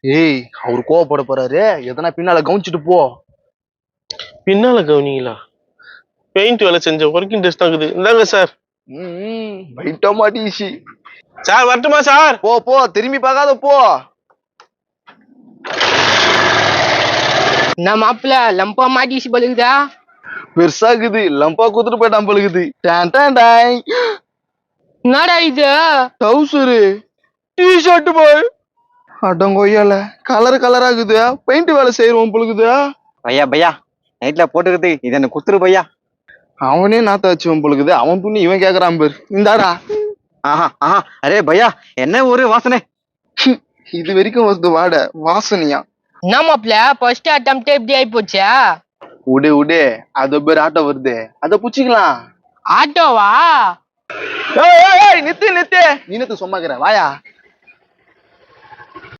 ஏய் அவரு கோவப்பட போறாரு, எதனா பின்னால கவனிச்சுட்டு போ. பின்னால கவனிங்களா? பெயிண்ட் வேலை செஞ்ச ஒர்க்கிங் டெஸ்ட் ஆகுது. இந்தாங்க சார். பைட்டா மாட்டிச்சு. சார் வரட்டுமா சார்? போ போ, திரும்பி பார்க்காத போ. என்ன மாப்பிள்ள லம்பா மாட்டிச்சு பழுகுதா? பெருசாக்குது, லம்பா குத்துட்டு போயிட்டான் பழுகுது. என்னடா இது? டவுசரு டிஷர்ட் போய் அடங்கொய்யால கலர் கலராகுது. பெயிண்ட் வேலை செய்யறோம் பழுகுது. பையா பையா நைட்ல போட்டுக்கிறது இது என்ன குத்துரு பையா. அவனே நாத்த வச்சுவன் பழுகுது. அவன் துணி இவன் கேக்குறான் பேர். இந்தாடா. ஆஹா ஆஹா, அரே பையா என்ன ஒரு வாசனை. இது வரைக்கும் வருது வாட வாசனையா. என்ன மாப்பிள்ள ஃபர்ஸ்ட் அட்டம்ப்ட் எப்படி ஆயி போச்சா? உடே உடே, அது பேர் ஆட்டோ வருது, அத புச்சிக்கலாம். ஆட்டோவா? நித்து நித்து, நீ நித்து சும்மாக்குற வாயா.